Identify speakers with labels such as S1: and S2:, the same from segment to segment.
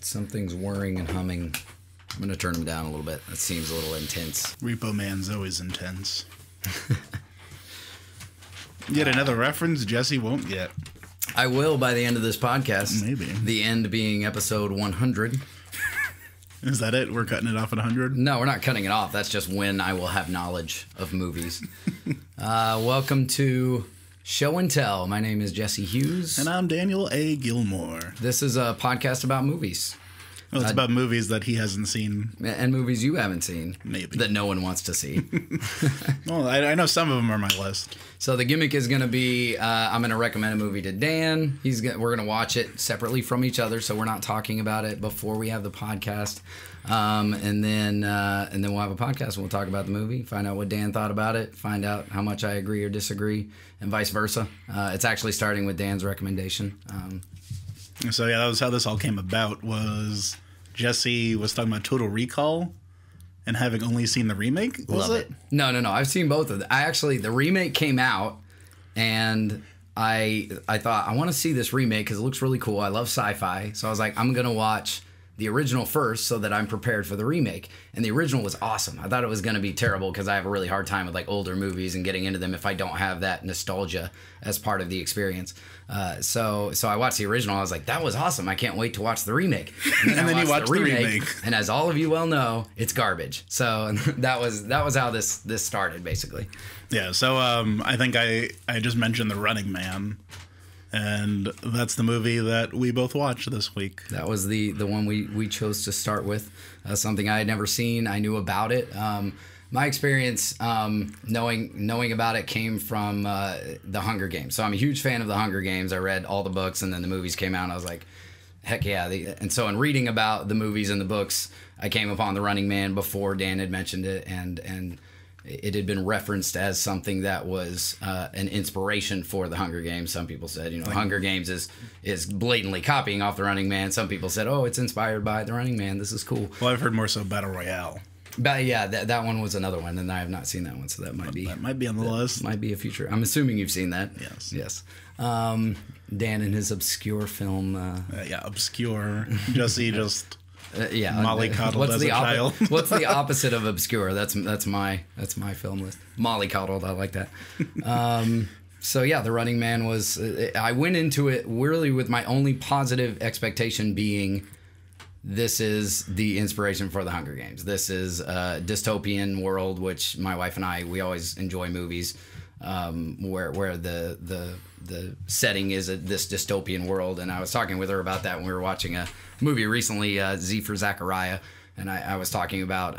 S1: Something's whirring and humming. I'm going to turn them down a little bit. That seems a little intense.
S2: Repo Man's always intense. Yet another reference Jesse won't get.
S1: I will by the end of this podcast.
S2: Maybe.
S1: The end being episode 100.
S2: Is that it? We're cutting it off at 100?
S1: No, we're not cutting it off. That's just when I will have knowledge of movies. Welcome to Show and Tell. My name is Jesse Hughes.
S2: And I'm Daniel A. Gilmore.
S1: This is a podcast about movies.
S2: Well, it's about movies that he hasn't seen.
S1: And movies you haven't seen.
S2: Maybe.
S1: That no one wants to see.
S2: Well, I know some of them are on my list.
S1: So the gimmick is going to be, I'm going to recommend a movie to Dan. We're going to watch it separately from each other, so we're not talking about it before we have the podcast. And then we'll have a podcast and we'll talk about the movie, find out what Dan thought about it, find out how much I agree or disagree, and vice versa. It's actually starting with Dan's recommendation.
S2: So yeah, that was how this all came about. Was Jesse was talking about Total Recall and having only seen the remake?
S1: Love it. No. I've seen both of them. The remake came out, and I thought I want to see this remake because it looks really cool. I love sci-fi, so I was like, I'm gonna watch the original first so that I'm prepared for the remake. And the original was awesome. I thought it was going to be terrible because I have a really hard time with like older movies and getting into them if I don't have that nostalgia as part of the experience. So I watched the original. I was like, that was awesome. I can't wait to watch the remake.
S2: And then you watched the remake.
S1: And as all of you well know, it's garbage. So that was how this started basically.
S2: Yeah. So I think I just mentioned The Running Man. And that's the movie that we both watched this week.
S1: That was the one we chose to start with. Something I had never seen. I knew about it. My experience knowing about it came from The Hunger Games. So I'm a huge fan of The Hunger Games. I read all the books, and then the movies came out, and I was like, heck yeah. And so in reading about the movies and the books, I came upon The Running Man before Dan had mentioned it, and it had been referenced as something that was an inspiration for The Hunger Games. Some people said, Hunger Games is blatantly copying off The Running Man. Some people said, oh, it's inspired by The Running Man. This is cool.
S2: Well, I've heard more so Battle Royale.
S1: But yeah, that one was another one, and I have not seen that one, so that might be
S2: on the list.
S1: Might be a future. I'm assuming you've seen that.
S2: Yes.
S1: Dan and his obscure film.
S2: Obscure. Jesse just.
S1: Mollycoddled
S2: as a child.
S1: What's the opposite of obscure? That's my film list. Mollycoddled, I like that. So yeah, The Running Man was. I went into it really with my only positive expectation being, this is the inspiration for The Hunger Games. This is a dystopian world, which my wife and we always enjoy movies where the setting is this dystopian world. And I was talking with her about that when we were watching a movie recently, Z for Zachariah, and I was talking about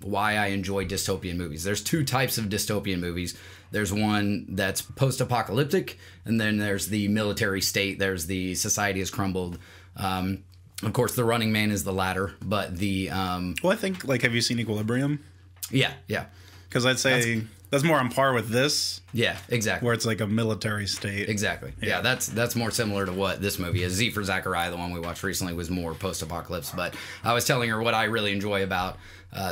S1: why I enjoy dystopian movies. There's two types of dystopian movies. There's one that's post-apocalyptic, and then there's the military state. There's the society has crumbled. Of course, The Running Man is the latter, but the...
S2: Well, I think, have you seen Equilibrium?
S1: Yeah.
S2: Because I'd say that's more on par with this.
S1: Yeah, exactly.
S2: Where it's like a military state.
S1: Exactly. Yeah, that's more similar to what this movie is. Z for Zachariah, the one we watched recently, was more post-apocalypse. But I was telling her what I really enjoy about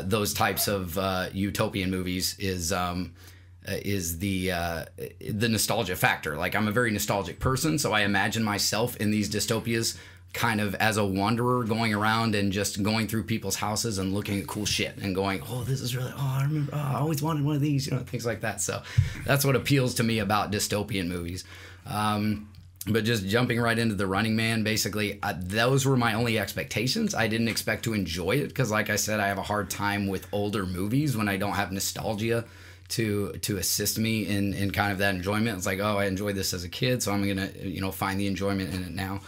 S1: those types of utopian movies is the nostalgia factor. Like, I'm a very nostalgic person, so I imagine myself in these dystopias kind of as a wanderer going around and just going through people's houses and looking at cool shit and going, oh, this is really, I remember, I always wanted one of these, things like that. So that's what appeals to me about dystopian movies. But just jumping right into The Running Man, basically, those were my only expectations. I didn't expect to enjoy it because, like I said, I have a hard time with older movies when I don't have nostalgia to assist me in kind of that enjoyment. It's like, oh, I enjoyed this as a kid, so I'm going to, find the enjoyment in it now.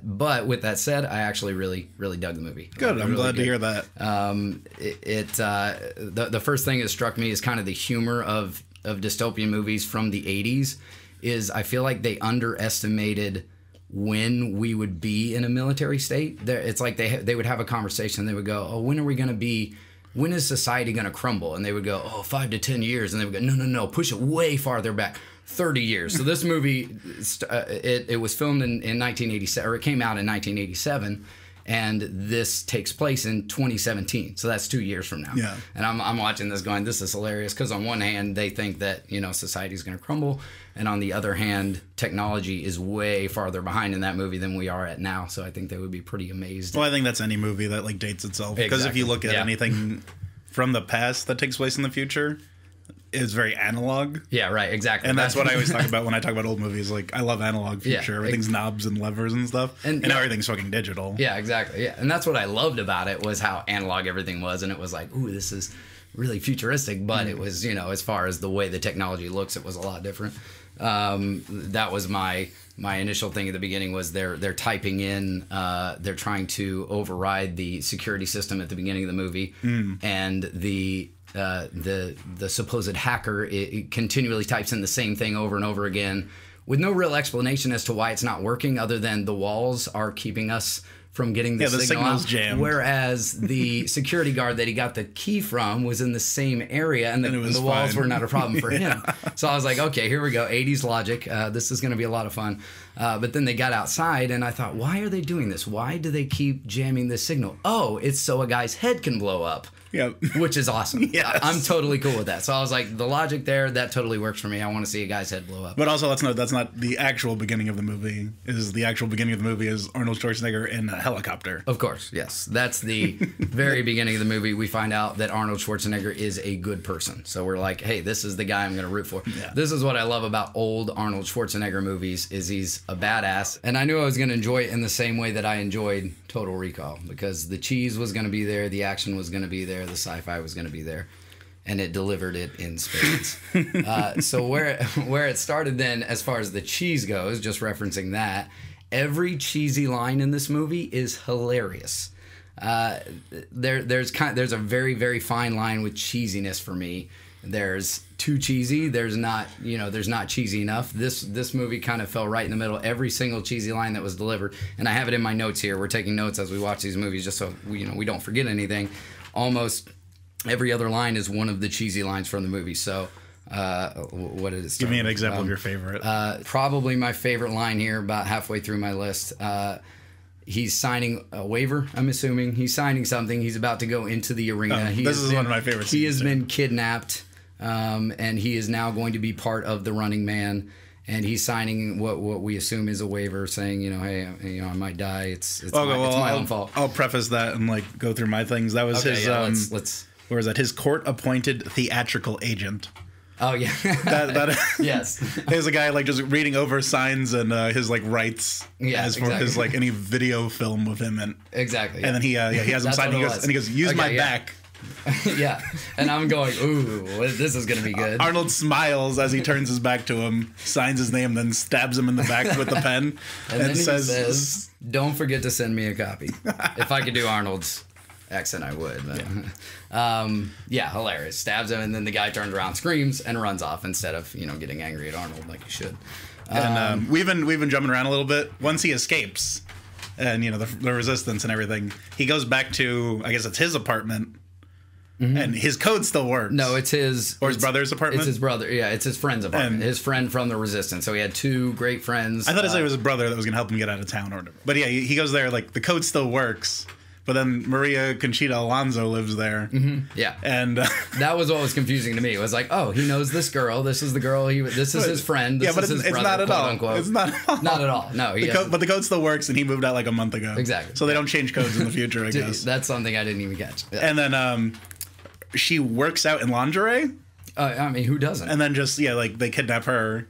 S1: But with that said, I actually really, really dug the movie.
S2: Good. I'm glad to hear that.
S1: The first thing that struck me is kind of the humor of dystopian movies from the 80s is I feel like they underestimated when we would be in a military state. It's like they would have a conversation. They would go, oh, when is society going to crumble? And they would go, oh, 5 to 10 years. And they would go, no, push it way farther back. 30 years. So this movie, it was filmed in 1987, or it came out in 1987, And this takes place in 2017, so that's 2 years from now.
S2: Yeah.
S1: And I'm watching this going, this is hilarious, because on one hand, they think that, you know, society's going to crumble, and on the other hand, technology is way farther behind in that movie than we are at now, so I think they would be pretty amazed.
S2: Well, I think that's any movie that, like, dates itself. Because if you look at anything from the past that takes place in the future, it's very analog.
S1: Yeah, right, exactly.
S2: And that's what I always talk about when I talk about old movies. Like, I love analog future. Everything's knobs and levers and stuff. And now everything's fucking digital.
S1: Yeah, exactly. Yeah, and that's what I loved about it, was how analog everything was. And it was like, ooh, this is really futuristic. But it was, you know, as far as the way the technology looks, it was a lot different. That was my initial thing at the beginning, was they're typing in, they're trying to override the security system at the beginning of the movie. And the supposed hacker, it continually types in the same thing over and over again with no real explanation as to why it's not working, other than the walls are keeping us from getting the signal out.
S2: Jammed.
S1: Whereas the security guard that he got the key from was in the same area, and the walls were not a problem for him. So I was like, okay, here we go, 80s logic. This is going to be a lot of fun. But then they got outside, and I thought, why are they doing this? Why do they keep jamming this signal? Oh, it's so a guy's head can blow up.
S2: Yep.
S1: Which is awesome.
S2: Yes.
S1: I'm totally cool with that. So I was like, the logic there, that totally works for me. I want to see a guy's head blow up.
S2: But also, that's not the actual beginning of the movie. The actual beginning of the movie is Arnold Schwarzenegger in a helicopter.
S1: Of course, yes. That's the very beginning of the movie. We find out that Arnold Schwarzenegger is a good person. So we're like, hey, this is the guy I'm going to root for. Yeah. This is what I love about old Arnold Schwarzenegger movies, is he's a badass. And I knew I was going to enjoy it in the same way that I enjoyed Total Recall, because the cheese was going to be there, the action was going to be there, the sci-fi was going to be there, and it delivered it in spades. So where it started then, as far as the cheese goes, just referencing that, every cheesy line in this movie is hilarious. There's a very, very fine line with cheesiness for me. There's too cheesy. There's not cheesy enough. This movie kind of fell right in the middle. Every single cheesy line that was delivered, and I have it in my notes here. We're taking notes as we watch these movies, just so we don't forget anything. Almost every other line is one of the cheesy lines from the movie. So, what did it start?
S2: Give me an example of your favorite.
S1: Probably my favorite line here, about halfway through my list. He's signing a waiver, I'm assuming. He's signing something. He's about to go into the arena.
S2: This is one of my favorites.
S1: He has been kidnapped, and he is now going to be part of the Running Man. And he's signing what we assume is a waiver, saying, hey, I might die. It's my own fault.
S2: I'll preface that and go through my things. That was his.
S1: Let's.
S2: Where is that? His court-appointed theatrical agent.
S1: Oh yeah.
S2: that
S1: yes.
S2: There's a guy just reading over signs and his rights. Yeah, as for his any video film with him and
S1: exactly.
S2: And then he has him sign. He goes, use my back.
S1: Yeah, and I'm going, ooh, this is gonna be good.
S2: Arnold smiles as he turns his back to him, signs his name, then stabs him in the back with the pen,
S1: and then says, "Don't forget to send me a copy." If I could do Arnold's accent, I would. But, yeah, hilarious. Stabs him, and then the guy turns around, screams, and runs off instead of getting angry at Arnold like he should.
S2: And we've been jumping around a little bit. Once he escapes, and the resistance and everything, he goes back to, I guess it's his apartment. Mm-hmm. And his code still works.
S1: No, it's his
S2: brother's apartment.
S1: It's his brother. Yeah, it's his friend's apartment. His friend from the Resistance. So he had two great friends.
S2: I thought it was his brother that was going to help him get out of town or whatever. But yeah, he goes there. The code still works. But then Maria Conchita Alonso lives there.
S1: Mm-hmm. Yeah,
S2: and
S1: that was what was confusing to me. It was like, oh, he knows this girl. This is the girl. This is his friend. This is his brother,
S2: not at all.
S1: Unquote.
S2: It's not at all.
S1: Not at all. No,
S2: but the code still works, and he moved out a month ago.
S1: Exactly.
S2: So they don't change codes in the future, I guess.
S1: That's something I didn't even catch. Yeah.
S2: And then she works out in lingerie.
S1: I mean, who doesn't?
S2: And then they kidnap her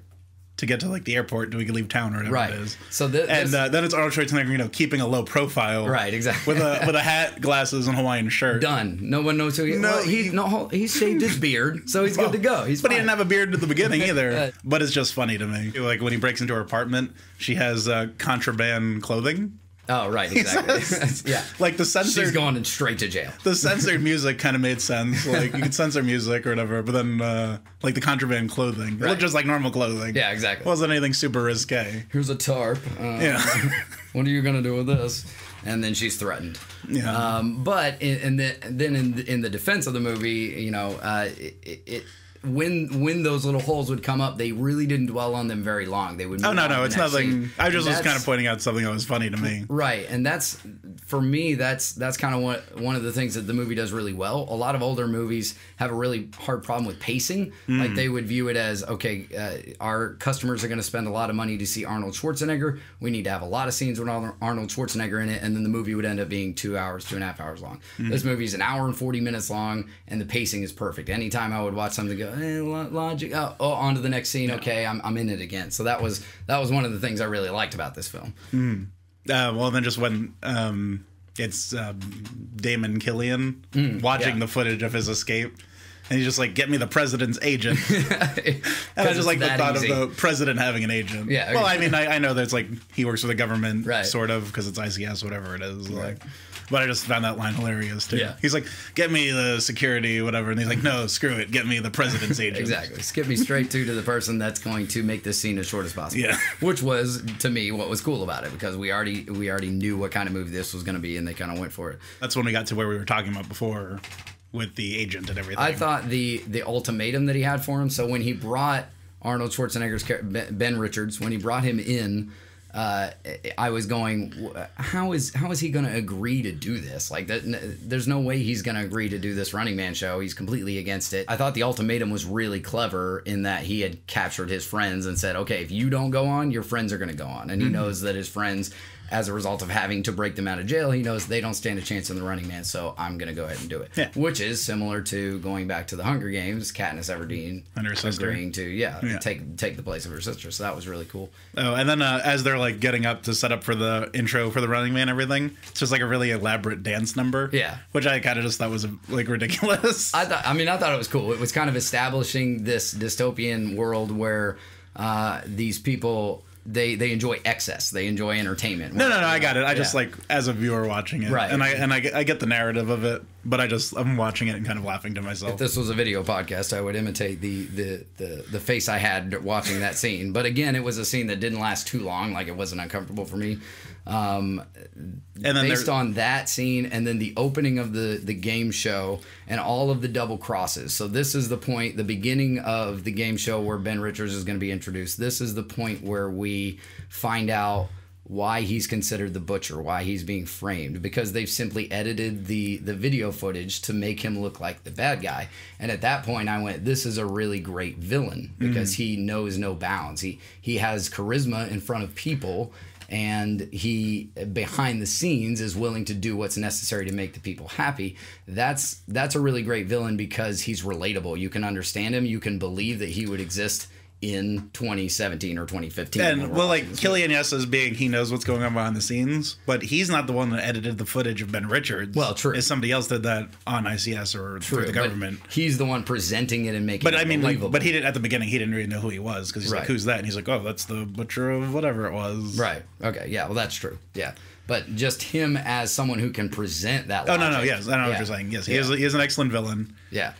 S2: to get to the airport so we can leave town or whatever it is.
S1: So
S2: then it's Arnold Schwarzenegger, keeping a low profile.
S1: Right, exactly.
S2: With a hat, glasses, and Hawaiian shirt.
S1: Done. No one knows who he is. He shaved his beard, so he's good to go. But
S2: he didn't have a beard at the beginning either. But it's just funny to me. When he breaks into her apartment, she has contraband clothing.
S1: Oh, right, exactly. Yeah.
S2: The censored...
S1: She's going straight to jail.
S2: The censored music kind of made sense. You could censor music or whatever, but then, the contraband clothing. It looked just like normal clothing.
S1: Yeah, exactly.
S2: It wasn't anything super risque.
S1: Here's a tarp.
S2: Yeah.
S1: What are you going to do with this? And then she's threatened.
S2: Yeah.
S1: But in the defense of the movie, when those little holes would come up, they really didn't dwell on them very long. They would.
S2: No, it's nothing. I just was kind of pointing out something that was funny to me.
S1: Right, and that's for me, that's kind of one of the things that the movie does really well. A lot of older movies have a really hard problem with pacing. Like they would view it as, okay, our customers are going to spend a lot of money to see Arnold Schwarzenegger. We need to have a lot of scenes with Arnold Schwarzenegger in it, and then the movie would end up being 2 hours, 2.5 hours long. This movie's an hour and 40 minutes long, and the pacing is perfect. Anytime I would watch something, go, logic, on to the next scene. Okay, I'm in it again. So that was one of the things I really liked about this film.
S2: Well, then just when it's Damon Killian watching the footage of his escape, and he's just like, "Get me the president's agent." And I just like the thought of the president having an agent.
S1: Yeah.
S2: Well, I mean, I know that it's like he works for the government,
S1: right,
S2: sort of, because it's ICS, whatever it is.
S1: Right.
S2: Like, but I just found that line hilarious too.
S1: Yeah.
S2: He's like, "Get me the security, whatever," and he's like, "No, screw it. Get me the president's agent."
S1: Exactly. Skip me straight to the person that's going to make this scene as short as possible.
S2: Yeah.
S1: Which was, to me, what was cool about it, because we already knew what kind of movie this was going to be, and they kind of went for it.
S2: That's when we got to where we were talking about before, with the agent and everything.
S1: I thought the ultimatum that he had for him. So when he brought Arnold Schwarzenegger's Ben Richards, when he brought him in, I was going, how is he going to agree to do this? Like, there's no way he's going to agree to do this Running Man show. He's completely against it. I thought the ultimatum was really clever in that he had captured his friends and said, okay, if you don't go on, your friends are going to go on. And he knows that his friends, as a result of having to break them out of jail, he knows they don't stand a chance in the Running Man, so I'm going to go ahead and do it. Yeah. Which is similar to going back to the Hunger Games, Katniss Everdeen
S2: and her sister
S1: agreeing to take the place of her sister. So that was really cool.
S2: Oh, and then as they're like getting up to set up for the intro for the Running Man and everything, it's just like a really elaborate dance number.
S1: Yeah.
S2: Which I kind of just thought was like ridiculous.
S1: I thought it was cool. It was kind of establishing this dystopian world where these people, they enjoy excess. They enjoy entertainment.
S2: No, I got it. I just like, as a viewer watching it,
S1: right?
S2: And I get the narrative of it, but I'm watching it and kind of laughing to myself.
S1: If this was a video podcast, I would imitate the face I had watching that scene. But again, it was a scene that didn't last too long. Like, it wasn't uncomfortable for me. And then based on that scene, and then the opening of the game show and all of the double crosses. So this is the point, the beginning of the game show where Ben Richards is going to be introduced. This is the point where we find out why he's considered the butcher, why he's being framed, because they've simply edited the video footage to make him look like the bad guy. And at that point I went, this is a really great villain, because he knows no bounds. He has charisma in front of people, and he, behind the scenes, is willing to do what's necessary to make the people happy. That's a really great villain, because he's relatable. You can understand him. You can believe that he would exist in 2017 or 2015.
S2: And well, like Killian Yessa's being, he knows what's going on behind the scenes, but he's not the one that edited the footage of Ben Richards.
S1: Well, true.
S2: If somebody else did that on ICS or through the government.
S1: He's the one presenting it and making it believable.
S2: But he did at the beginning. He didn't really know who he was, because he's like, "Who's that?" And he's like, "Oh, that's the butcher of whatever it was."
S1: Right. Okay. Yeah. Well, that's true. Yeah. But just him as someone who can present that.
S2: Oh, no. Yes, I know what you're saying. Yes, he is an excellent villain.
S1: Yeah.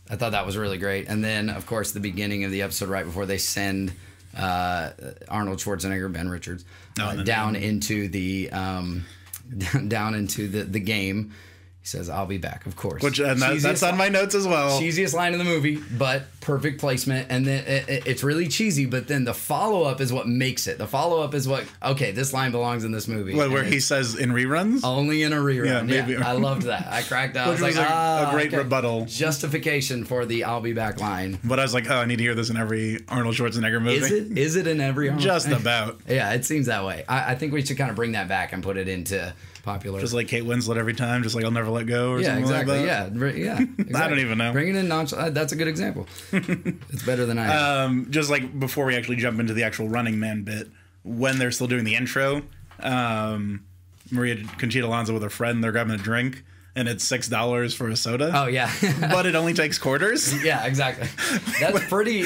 S1: I thought that was really great. And then, of course, the beginning of the episode, right before they send Arnold Schwarzenegger, Ben Richards, down into the game. He says, "I'll be back," of course.
S2: Which that's on my notes as well.
S1: Cheesiest line in the movie, but perfect placement. And then it's really cheesy, but then the follow-up is what makes it. The follow-up is what, okay, this line belongs in this movie.
S2: Where he says in reruns?
S1: Only in a rerun. Yeah, maybe. Yeah, I loved that. I cracked out.
S2: Which was a great rebuttal.
S1: Justification for the "I'll be back" line.
S2: But I was like, I need to hear this in every Arnold Schwarzenegger movie.
S1: Is it in every Arnold?
S2: Just about.
S1: Yeah, it seems that way. I think we should kind of bring that back and put it into popular.
S2: Just like Kate Winslet every time, just like "I'll Never Let Go" or something like that.
S1: Yeah, exactly.
S2: I don't even know.
S1: Bring it in that's a good example. It's better than I am.
S2: Just like before we actually jump into the actual Running Man bit, when they're still doing the intro, Maria Conchita Alonso with her friend, they're grabbing a drink, and it's $6 for a soda.
S1: Oh yeah.
S2: But it only takes quarters.
S1: Yeah, exactly. That's pretty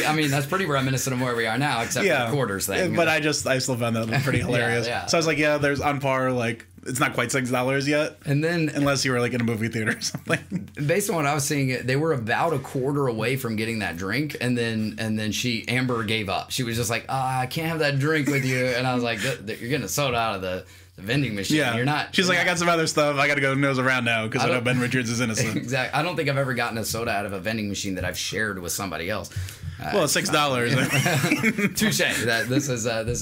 S1: reminiscent of where we are now, except for the quarters thing.
S2: But I still found that pretty hilarious.
S1: Yeah.
S2: So I was like, there's on par, like, it's not quite $6 yet.
S1: And then,
S2: unless you were like in a movie theater or something.
S1: Based on what I was seeing, they were about a quarter away from getting that drink, and then Amber gave up. She was just like, I can't have that drink with you. And I was like, you're getting a soda out of the vending machine.
S2: Yeah.
S1: You're not.
S2: She's like, I got some other stuff. I got to go nose around now because I know Ben Richards is innocent.
S1: Exactly. I don't think I've ever gotten a soda out of a vending machine that I've shared with somebody else.
S2: Well, it's $6.
S1: Touche. This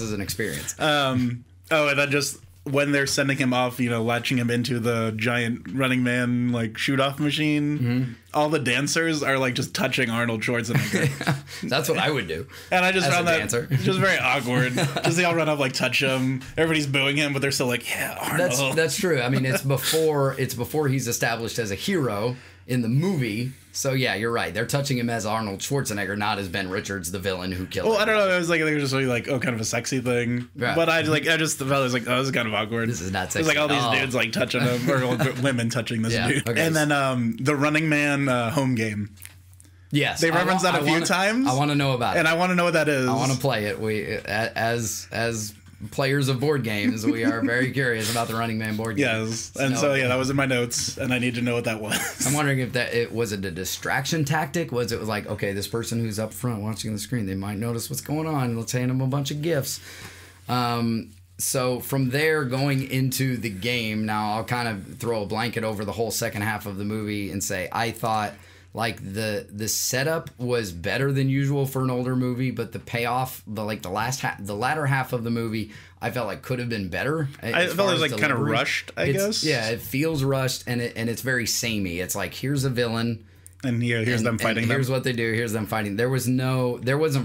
S1: is an experience.
S2: And then just when they're sending him off, latching him into the giant Running Man like shoot off machine, all the dancers are like just touching Arnold Schwarzenegger.
S1: That's what I would do.
S2: And I just
S1: as
S2: found
S1: a
S2: that
S1: dancer.
S2: just very awkward. Just they all run up like touch him. Everybody's booing him, but they're still like, yeah, Arnold.
S1: That's true. I mean, it's before he's established as a hero in the movie. So yeah, you're right. They're touching him as Arnold Schwarzenegger, not as Ben Richards, the villain who killed him.
S2: Well, I don't know. It was like they were just really like, kind of a sexy thing.
S1: Right.
S2: But I just felt it was like, this is kind of awkward.
S1: This is not
S2: sexy. It was like all these dudes like touching him, or women touching this dude. Okay. And then the Running Man home game.
S1: Yes,
S2: they reference that a few times.
S1: I want to know about it,
S2: and I want to know what that is.
S1: I want to play it. We as players of board games, we are very curious about the Running Man board game.
S2: Yes, and so that was in my notes, and I need to know what that was.
S1: I'm wondering if it was a distraction tactic. Was it like, okay, this person who's up front watching the screen, they might notice what's going on. Let's hand them a bunch of gifts. So from there, going into the game, now I'll kind of throw a blanket over the whole second half of the movie and say I thought like the setup was better than usual for an older movie, but the payoff, the latter half of the movie, I felt like could have been better.
S2: I felt it was like kind of rushed, I guess.
S1: Yeah, it feels rushed, and it's very samey. It's like, here's a villain.
S2: And here's them fighting.
S1: Here's what they do. Here's them fighting. There wasn't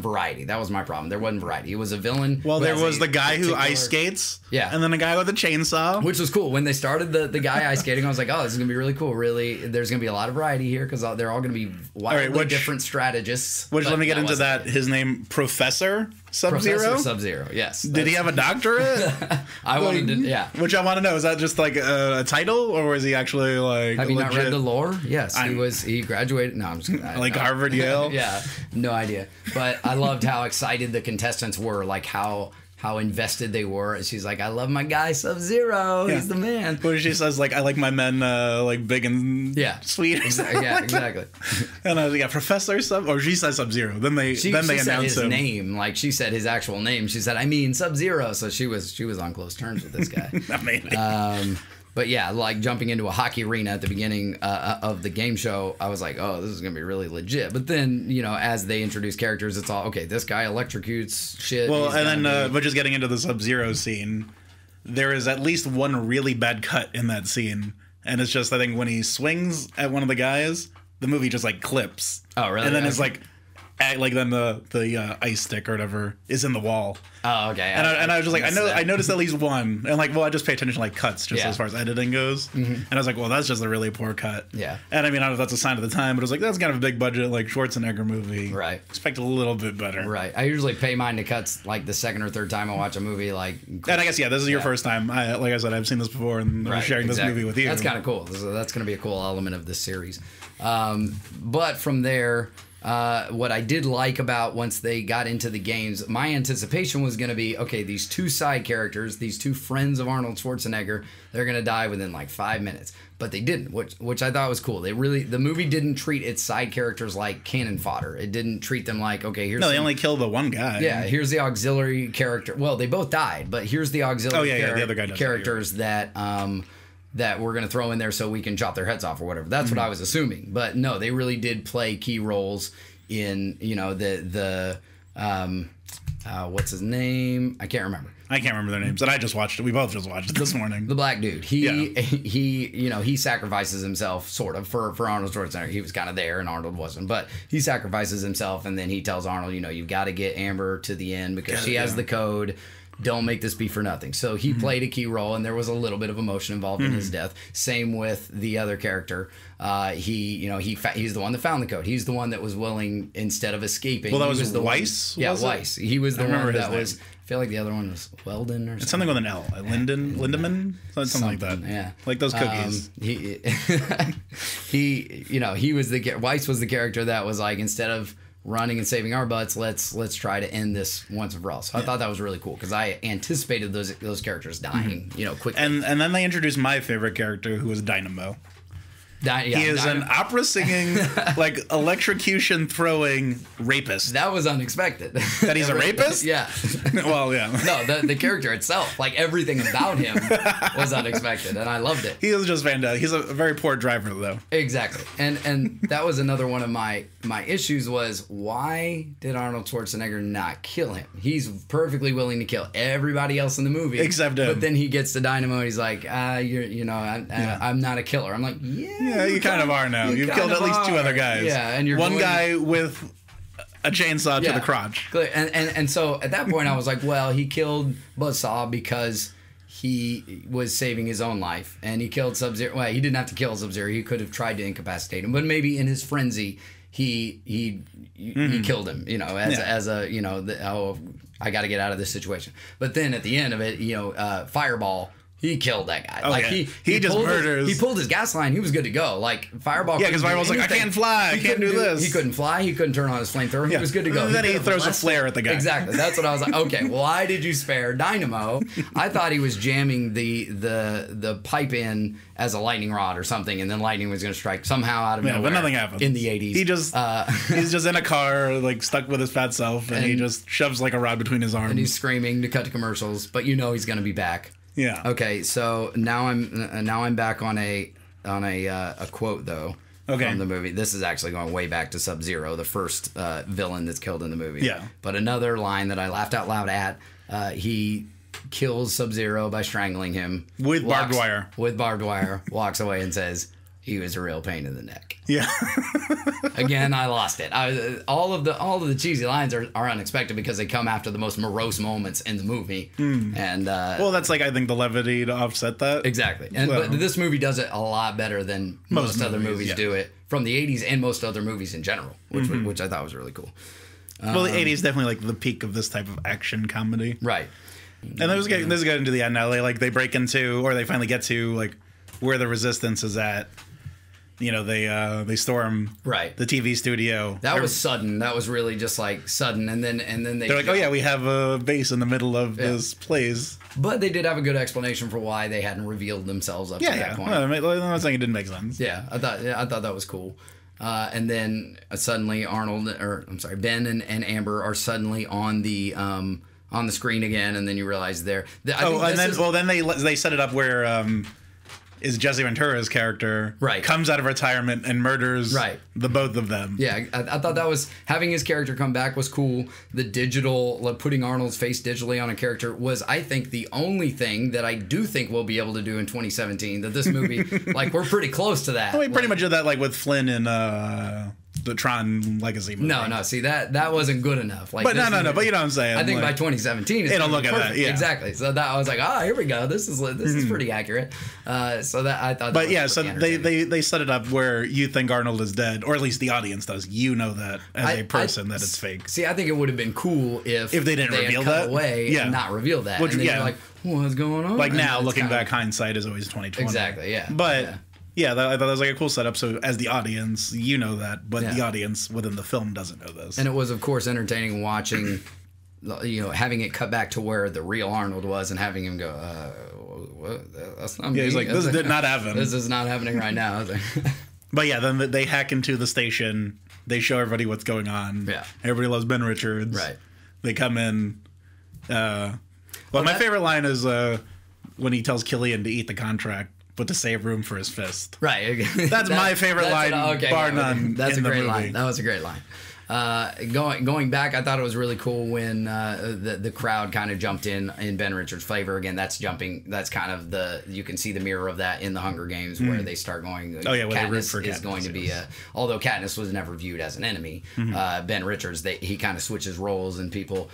S1: variety. That was my problem. There wasn't variety. It was a villain.
S2: Well, there was the guy who ice skates.
S1: Yeah.
S2: And then a guy with a chainsaw.
S1: Which was cool. When they started the guy ice skating, I was like, oh, this is going to be really cool. Really, there's going to be a lot of variety here because they're all going to be wildly different strategists.
S2: Which, let me get into that. His name, Professor Sub-Zero?
S1: Professor Sub-Zero, yes.
S2: Did he have a doctorate? Which I want to know. Is that just like a title, or was he actually like
S1: Have you not read the lore? Yes. He graduated. No, I'm just kidding.
S2: Like Harvard, Yale?
S1: Yeah, no idea. But I loved how excited the contestants were, like how invested they were. And she's like, I love my guy Sub-Zero. Yeah. He's the man.
S2: When she says, like, I like my men like big and sweet.
S1: Yeah, exactly.
S2: And I was like, Professor Sub, or she says Sub-Zero. Then they announce his
S1: name. Like, she said his actual name. She said, I mean Sub-Zero. So she was on close terms with this guy.
S2: Amazing.
S1: But yeah, like jumping into a hockey arena at the beginning of the game show, I was like, oh, this is going to be really legit. But then, as they introduce characters, it's all, okay, this guy electrocutes shit.
S2: Well, and then, but just getting into the Sub-Zero scene, there is at least one really bad cut in that scene. And it's just, I think, when he swings at one of the guys, the movie just, like, clips.
S1: Oh, really?
S2: And then it's like then the ice stick or whatever is in the wall.
S1: Oh, okay.
S2: And I was just like, I noticed at least one. And like, well, I just pay attention to like cuts just as far as editing goes. Mm-hmm. And I was like, well, that's just a really poor cut.
S1: Yeah.
S2: And I mean, I don't know if that's a sign of the time, but it was like, that's kind of a big budget, like Schwarzenegger movie.
S1: Right.
S2: Expect a little bit better.
S1: Right. I usually pay mine to cuts like the second or third time I watch a movie. Like,
S2: and I guess, this is your first time. Like I said, I've seen this before and I'm sharing this movie with you.
S1: That's kind of cool. That's going to be a cool element of this series. But from there, what I did like about once they got into the games, my anticipation was going to be, okay, these two side characters, these two friends of Arnold Schwarzenegger, they're going to die within like 5 minutes. But they didn't, which I thought was cool. The movie didn't treat its side characters like cannon fodder. It didn't treat them like, okay, here's...
S2: No, they only killed the one guy.
S1: Yeah, here's the auxiliary character. Well, they both died, but here's the auxiliary
S2: the other guy
S1: characters that we're going to throw in there so we can chop their heads off or whatever. That's what I was assuming. But no, they really did play key roles in, what's his name? I can't remember.
S2: I can't remember their names, and I just watched it. We both just watched it this morning.
S1: The black dude. He sacrifices himself sort of for Arnold Schwarzenegger. He was kind of there, and Arnold wasn't, but he sacrifices himself, and then he tells Arnold, you've got to get Amber to the end because she has the code. Don't make this be for nothing. So he played a key role, and there was a little bit of emotion involved in his death. Same with the other character. He's the one that found the code. He's the one that was willing, instead of escaping.
S2: Well, that was the Weiss.
S1: Yeah, Weiss. He was the one that was. I feel like the other one was Weldon or something.
S2: It's something with an L. Lindemann? Something like that.
S1: Yeah.
S2: Like those cookies.
S1: Weiss was the character that was like, instead of running and saving our butts, let's try to end this once and for all. So I thought that was really cool because I anticipated those characters dying, quickly.
S2: And then they introduced my favorite character, who was Dynamo. He is an opera singing, like electrocution throwing rapist.
S1: That was unexpected.
S2: That he's a rapist?
S1: Yeah.
S2: Well, yeah.
S1: No, the character itself, like everything about him was unexpected, and I loved it.
S2: He was just fantastic. He's a very poor driver, though.
S1: Exactly. And that was another one of my issues was, why did Arnold Schwarzenegger not kill him? He's perfectly willing to kill everybody else in the movie.
S2: Except him.
S1: But then he gets to Dynamo and he's like, I'm not a killer. I'm like,
S2: yeah, you kind of are now. You've killed at least 2 other guys.
S1: Yeah, and you're
S2: one guy with a chainsaw to the crotch.
S1: And so at that point I was like, well, he killed Buzzsaw because he was saving his own life, and he killed Sub-Zero. Well, he didn't have to kill Sub-Zero. He could have tried to incapacitate him, but maybe in his frenzy, he killed him. As a I got to get out of this situation. But then at the end of it, Fireball. He killed that guy.
S2: Oh,
S1: like
S2: yeah. He just murders.
S1: He pulled his gas line. He was good to go. Like Fireball.
S2: Yeah, because Fireball's like, I can't fly. I can't do this.
S1: He couldn't fly. He couldn't turn on his flamethrower. He was good to go.
S2: And then he throws a flare at the guy.
S1: Exactly. That's what I was like. Okay, why did you spare Dynamo? I thought he was jamming the pipe in as a lightning rod or something, and then lightning was going to strike somehow out of nowhere.
S2: But nothing happened
S1: in the 80s.
S2: He just he's just in a car, like stuck with his fat self, and he just shoves like a rod between his arms.
S1: And he's screaming to cut to commercials, but he's going to be back.
S2: Yeah.
S1: Okay, so now I'm back on a quote though.
S2: Okay.
S1: From the movie. This is actually going way back to Sub-Zero, the first villain that's killed in the movie.
S2: Yeah.
S1: But another line that I laughed out loud at, he kills Sub-Zero by strangling him
S2: with barbed wire.
S1: With barbed wire, walks away and says, "He was a real pain in the neck."
S2: Yeah.
S1: Again, I lost it. All of the cheesy lines are unexpected because they come after the most morose moments in the movie. And
S2: well, that's like, I think, the levity to offset that.
S1: Exactly. But this movie does it a lot better than most other movies do it from the 80s and most other movies in general, which I thought was really cool.
S2: Well, the 80s definitely like the peak of this type of action comedy.
S1: Right.
S2: And this is getting to the end now. They break into, or they finally get to, like, where the resistance is at. They storm the TV studio.
S1: That was sudden. That was really just like sudden, and then they're
S2: like, oh yeah, we have a base in the middle of this place.
S1: But they did have a good explanation for why they hadn't revealed themselves up to that point.
S2: Well, I'm not saying it didn't make sense.
S1: Yeah, I thought that was cool. And then suddenly Ben and Amber are suddenly on the screen again, and then you realize then
S2: they set it up where. Is Jesse Ventura's character comes out of retirement and murders the both of them.
S1: Yeah, I thought that was, having his character come back was cool. The digital, like putting Arnold's face digitally on a character was, I think, the only thing that I do think we'll be able to do in 2017. That this movie, like, we're pretty close to that.
S2: Well, we pretty much did that, like, with Flynn in the Tron Legacy movie.
S1: No, see, that wasn't good enough. Like,
S2: but no, but you know what I'm saying.
S1: I think by 2017, it'll look
S2: perfect.
S1: At that. Yeah, exactly. So that I was like, here we go. This is pretty accurate. So that I thought.
S2: But yeah, so they set it up where you think Arnold is dead, or at least the audience does. You know that as a person that it's fake.
S1: See, I think it would have been cool if
S2: they didn't reveal that
S1: away and not reveal that.
S2: Which,
S1: and then you're like, what's going on?
S2: Like, now looking back, hindsight is always 20/20.
S1: Exactly. Yeah.
S2: But. Yeah, I thought that was like a cool setup. So as the audience, you know that, but the audience within the film doesn't know this.
S1: And it was, of course, entertaining watching, having it cut back to where the real Arnold was and having him go, that's not me.
S2: Yeah, he's like, this did not happen.
S1: This is not happening right now.
S2: But yeah, then they hack into the station. They show everybody what's going on.
S1: Yeah.
S2: Everybody loves Ben Richards.
S1: Right.
S2: They come in. My favorite line is when he tells Killian to eat the contract, but to save room for his fist.
S1: Right.
S2: That's my favorite line, bar none.
S1: That's a great
S2: movie.
S1: line. That was a great line. Going back, I thought it was really cool when the crowd kind of jumped in Ben Richards' favor. Again, that's kind of you can see the mirror of that in the Hunger Games where they start going.
S2: Oh yeah,
S1: Katniss is going to be although Katniss was never viewed as an enemy. Ben Richards, he kind of switches roles, and people.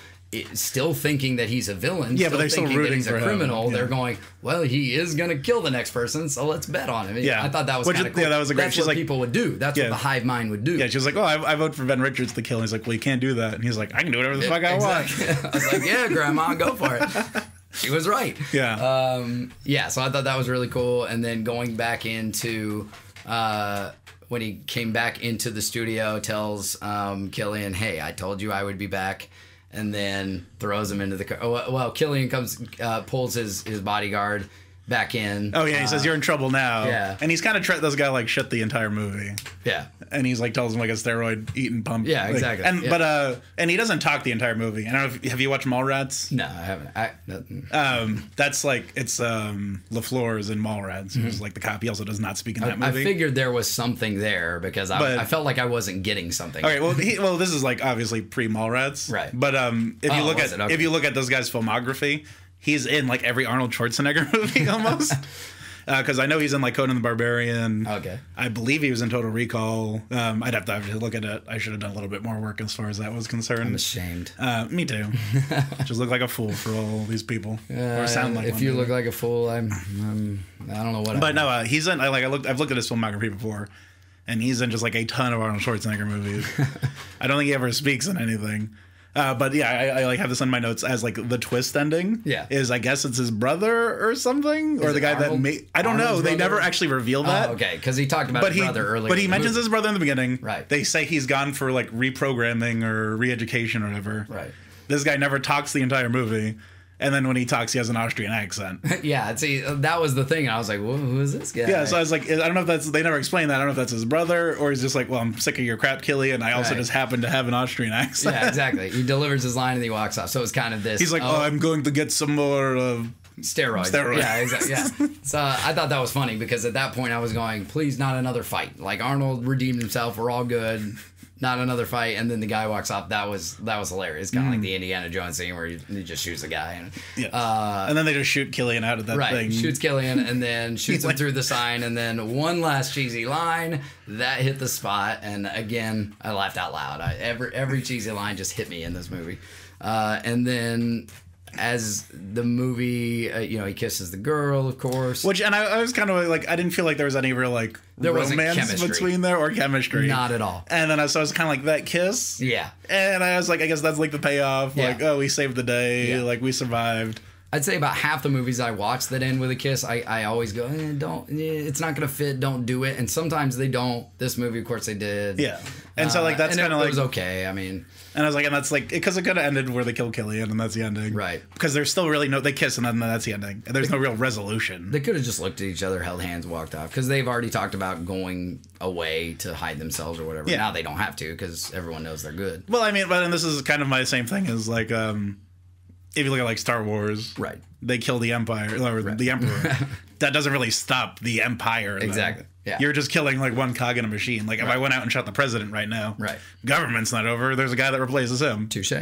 S1: Still thinking that he's a villain,
S2: but they're still rooting for him.
S1: Criminal. They're going, well, he is going to kill the next person, so let's bet on him.
S2: Yeah,
S1: I thought that was kind of cool.
S2: Yeah, that was a great.
S1: That's what people would do. That's what the hive mind would do.
S2: Yeah, she was like, I vote for Ben Richards to kill. And he's like, well, you can't do that. And he's like, I can do whatever the fuck I want.
S1: I was like, yeah, Grandma, go for it. She was right.
S2: Yeah.
S1: So I thought that was really cool. And then going back into when he came back into the studio, tells Killian, hey, I told you I would be back. And then throws him into the car. Well, Killian pulls his bodyguard back in.
S2: Oh yeah, he says you're in trouble now.
S1: Yeah,
S2: and he's kind of this guy like shit the entire movie.
S1: Yeah,
S2: and he's like tells him like a steroid eating pump.
S1: Yeah,
S2: like,
S1: exactly.
S2: And
S1: yeah.
S2: And he doesn't talk the entire movie. I don't know. Have you watched Mallrats?
S1: No, I haven't.
S2: That's like it's LaFleur is in Mallrats. Who's like the cop. He also does not speak in that movie.
S1: I figured there was something there because I felt like I wasn't getting something.
S2: Okay, well, this is like obviously pre Mallrats,
S1: right?
S2: But if you look at this guy's filmography, he's in like every Arnold Schwarzenegger movie almost. Because I know he's in like Conan the Barbarian.
S1: Okay.
S2: I believe he was in Total Recall. I'd have to look at it. I should have done a little bit more work as far as that was concerned.
S1: I'm ashamed.
S2: Me too. Just look like a fool for all these people. Or sound like
S1: if
S2: one.
S1: You look like a fool, I don't know what.
S2: But no, he's in. I've looked at his filmography before, and he's in just like a ton of Arnold Schwarzenegger movies. I don't think he ever speaks in anything. But yeah, I like have this on my notes as like the twist ending.
S1: Yeah,
S2: is I guess it's his brother or something, or the guy Arnold? That made. I don't know. They never actually reveal that.
S1: Okay, because he talked about his brother earlier.
S2: But he mentions his brother in the beginning.
S1: Right.
S2: They say he's gone for like reprogramming or re-education or whatever.
S1: Right.
S2: This guy never talks the entire movie. And then when he talks, he has an Austrian accent.
S1: Yeah, see, that was the thing. I was like, well, who is this guy?
S2: Yeah, so I was like, I don't know if that's, they never explained that. I don't know if that's his brother or he's just like, well, I'm sick of your crap, Killian. I also just happen to have an Austrian accent.
S1: Yeah, exactly. He delivers his line and he walks off. So it's kind of this.
S2: He's like, I'm going to get some more
S1: steroids. Yeah, exactly. Yeah. So I thought that was funny because at that point I was going, please, not another fight. Like Arnold redeemed himself. We're all good. Not another fight, and then the guy walks off. That was hilarious. Kind of like the Indiana Jones scene where he just shoots a guy,
S2: and then they just shoot Killian out of that thing.
S1: Shoots Killian, and then shoots him through the sign, and then one last cheesy line that hit the spot. And again, I laughed out loud. Every cheesy line just hit me in this movie, and then. As the movie, he kisses the girl, of course.
S2: And I was kind of like, I didn't feel like there was any real like romance between there or chemistry.
S1: Not at all.
S2: And then I was kind of like, that kiss.
S1: Yeah.
S2: And I was like, I guess that's like the payoff. Yeah. Like, oh, we saved the day. Yeah. Like we survived.
S1: I'd say about half the movies I watch that end with a kiss, I always go, it's not going to fit, don't do it. And sometimes they don't. This movie, of course, they did.
S2: Yeah. And so, like, that's kind of like...
S1: It was okay, I mean...
S2: And I was like, and that's like... Because it could have ended where they kill Killian, and that's the ending.
S1: Right.
S2: Because there's still really no... They kiss, and then that's the ending. And there's no real resolution.
S1: They could have just looked at each other, held hands, walked off. Because they've already talked about going away to hide themselves or whatever. Yeah. Now they don't have to, because everyone knows they're good.
S2: Well, I mean, and this is kind of my same thing as, like... if you look at like Star Wars,
S1: right?
S2: They kill the Empire or the Emperor. That doesn't really stop the Empire.
S1: Exactly. Yeah.
S2: You're just killing like one cog in a machine. Like if I went out and shot the president right now,
S1: right?
S2: Government's not over. There's a guy that replaces him.
S1: Touche.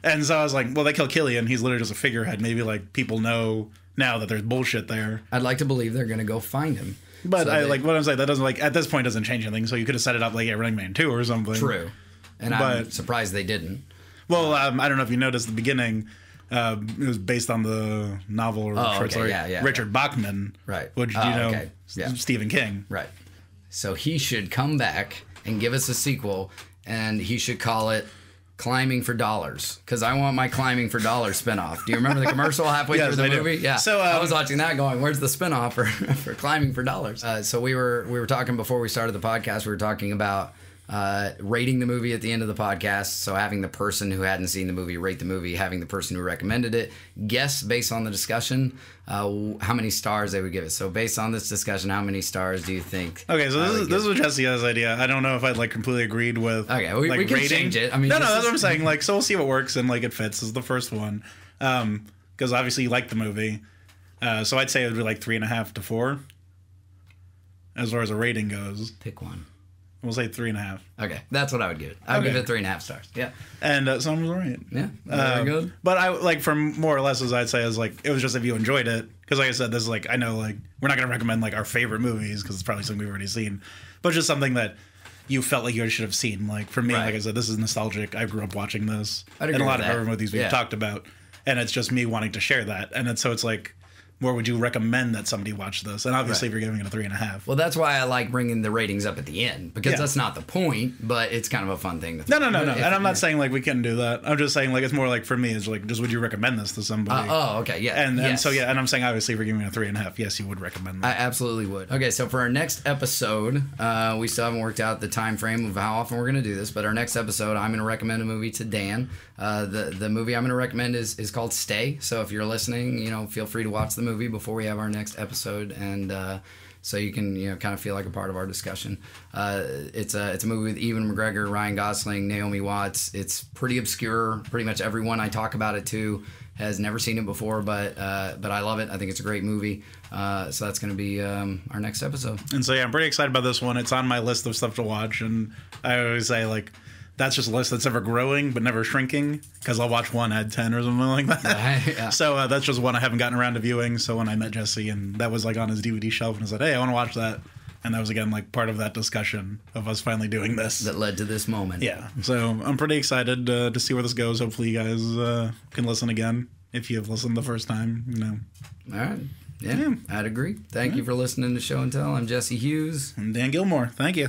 S2: And so I was like, well, they kill Killian. He's literally just a figurehead. Maybe like people know now that there's bullshit there.
S1: I'd like to believe they're gonna go find him.
S2: But so like what I'm saying, that doesn't like at this point doesn't change anything. So you could have set it up like Running Man 2 or something.
S1: True. And I'm surprised they didn't.
S2: Well, I don't know if you noticed the beginning. It was based on the novel or short story. Richard Bachman.
S1: Right.
S2: Which, Stephen King.
S1: Right. So he should come back and give us a sequel, and he should call it Climbing for Dollars, because I want my Climbing for Dollars spinoff. Do you remember the commercial halfway through the movie? Yeah. So I was watching that going, where's the spinoff for Climbing for Dollars? So we were talking before we started the podcast, we were talking about rating the movie at the end of the podcast. So having the person who hadn't seen the movie rate the movie, having the person who recommended it guess based on the discussion how many stars they would give it. So based on this discussion, how many stars do you think?
S2: Okay, so this is Jessica's idea. I don't know if I'd like completely agreed with.
S1: Okay, we can change it. I mean,
S2: no, that's what I'm saying. Like, so we'll see what works and like it fits. This is the first one, because obviously you like the movie. So I'd say it would be like 3.5 to 4, as far as a rating goes.
S1: Pick one.
S2: We'll say 3.5.
S1: Okay, that's what I would give it. I would give it 3.5 stars. Yeah,
S2: and someone was right.
S1: Yeah, very good.
S2: But I like from more or less as I'd say is like it was just if you enjoyed it, because like I said, this is like I know like we're not gonna recommend like our favorite movies because it's probably something we've already seen, but just something that you felt like you should have seen. Like for me, like I said, this is nostalgic. I grew up watching this, and a lot of horror movies we've talked about, and it's just me wanting to share that, and so it's like. Where would you recommend that somebody watch this? And obviously, if you're giving it a 3.5.
S1: Well, that's why I like bringing the ratings up at the end, because that's not the point, but it's kind of a fun thing to think.
S2: No. And I'm not saying like we couldn't do that. I'm just saying like it's more like for me, it's like just would you recommend this to somebody?
S1: Okay, yeah.
S2: And so and I'm saying obviously if you're giving it a 3.5, yes, you would recommend that.
S1: I absolutely would. Okay, so for our next episode, we still haven't worked out the time frame of how often we're going to do this, but our next episode, I'm going to recommend a movie to Dan. The movie I'm going to recommend is called Stay. So if you're listening, feel free to watch the movie. movie before we have our next episode, and so you can kind of feel like a part of our discussion. It's a movie with Ewan McGregor, Ryan Gosling, Naomi Watts. It's pretty obscure. Pretty much everyone I talk about it to has never seen it before, but I love it. I think it's a great movie. So that's going to be our next episode.
S2: And so, yeah, I'm pretty excited about this one. It's on my list of stuff to watch, and I always say, like, that's just a list that's ever growing but never shrinking, because I'll watch one at 10 or something like that. Yeah. So that's just one I haven't gotten around to viewing. So when I met Jesse, and that was like on his DVD shelf, and I said, hey, I want to watch that. And that was, again, like part of that discussion of us finally doing this.
S1: That led to this moment.
S2: Yeah. So I'm pretty excited to see where this goes. Hopefully you guys can listen again if you have listened the first time.
S1: All right. Yeah, I'd agree. Thank you for listening to Show and Tell. I'm Jesse Hughes.
S2: And Dan Gilmore. Thank you.